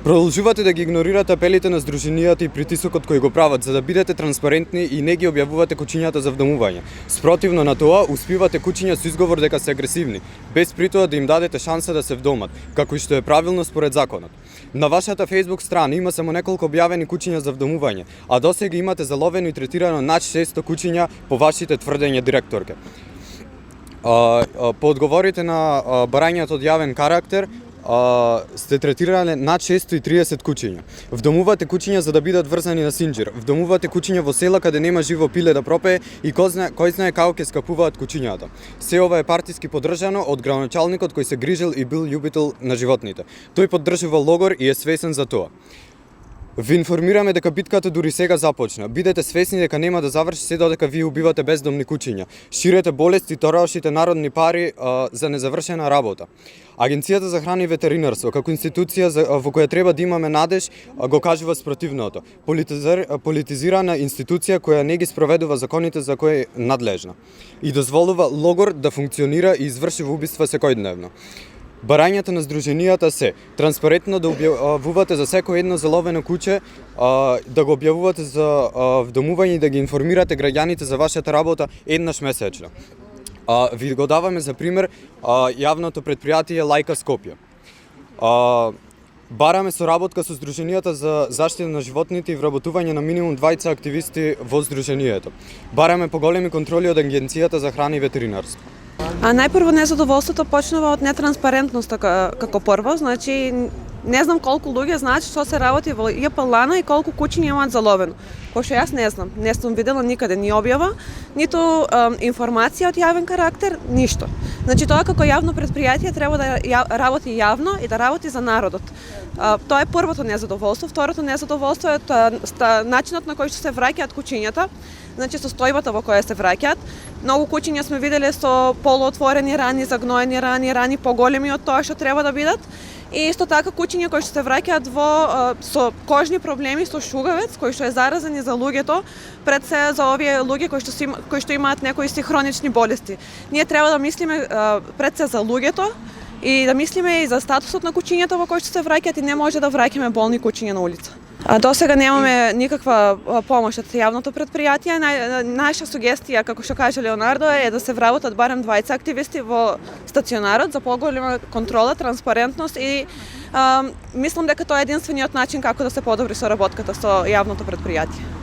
Продолжувате да ги игнорирате апелите на здруженијата и притисокот кој го прават за да бидете транспарентни и не ги објавувате куќињата за вдомување. Спротивно на тоа, успивате куќиња со изговор дека се агресивни, без при тоа да им дадете шанса да се вдомат, како и што е правилно според законот. На вашата Facebook страна има само неколку објавени куќиња за вдомување, а досега имате заловено и третирано над 600 куќиња по вашите тврдења, директорке. По одговорите на барањето од јавен карактер, сте третирале над 630 куќиња. Вдомувате куќиња за да бидат врзани на синџир. Вдомувате куќиња во села каде нема живо пиле да пропее и кој знае како ќе скапуваат куќињата. Се ова е партиски поддржано од градоначалникот кој се грижил и бил љубител на животните. Тој поддржува логор и е свесен за тоа. Ви информираме дека битката дури сега започна. Бидете свесни дека нема да заврши се додека вие убивате бездомни куќиња. Ширете болести и тороашите народни пари за незавршена работа. Агенцијата за храна и ветеринарство, како институција во која треба да имаме надеж, го кажува спротивното. Политизирана институција која не ги спроведува законите за кои е надлежна. И дозволува логор да функционира и извршува убиства секојдневно. Барањата на здруженијата се транспарентно да објавувате за секој едно заловено куќе, да го објавувате за вдомување и да ги информирате граѓаните за вашата работа еднаш месечно. Ви го даваме за пример јавното предпријатие Лајка Скопје. Бараме соработка со Здруженијата за заштита на животните и вработување на минимум 20 активисти во Здруженијето. Бараме поголеми контроли од Агенцијата за храна и ветеринарство. Најпрво незадоволството почнува од нетранспарентноста како прво, значи не знам колку луѓе знаат што се работи во ЈПЛАНа и колку куќиња имаат заловено. Кој што јас не знам, не сум видела никаде ни објава, ниту информација од јавен карактер, ништо. Значи тоа како јавно предпријатие треба да работи јавно и да работи за народот. Тоа е првото незадоволство. Второто незадоволство е начинот на кој што се враќаат куќињата, значи состојбата во која се враќаат. Многу куќиња сме виделе со полуотворени рани, загноени рани, рани поголеми од тоа што треба да бидат. И исто така куќиња кои што се враќаат со кожни проблеми, со шугавец, кој што е заразен и за луѓето, пред се за овие луѓе кои што имаат некои си хронични болести. Ние треба да мислиме пред се за луѓето и да мислиме и за статусот на куќињата во кои што се враќаат и не може да враќаме болни куќиња на улица. До сега немаме никаква помош од јавното предпријатие. Наша сугестија, како што каже Леонардо, е да се вработат барем 20 активисти во стационарот за поголема контрола, транспарентност и мислам дека тоа е единствениот начин како да се подобри соработката со јавното предпријатие.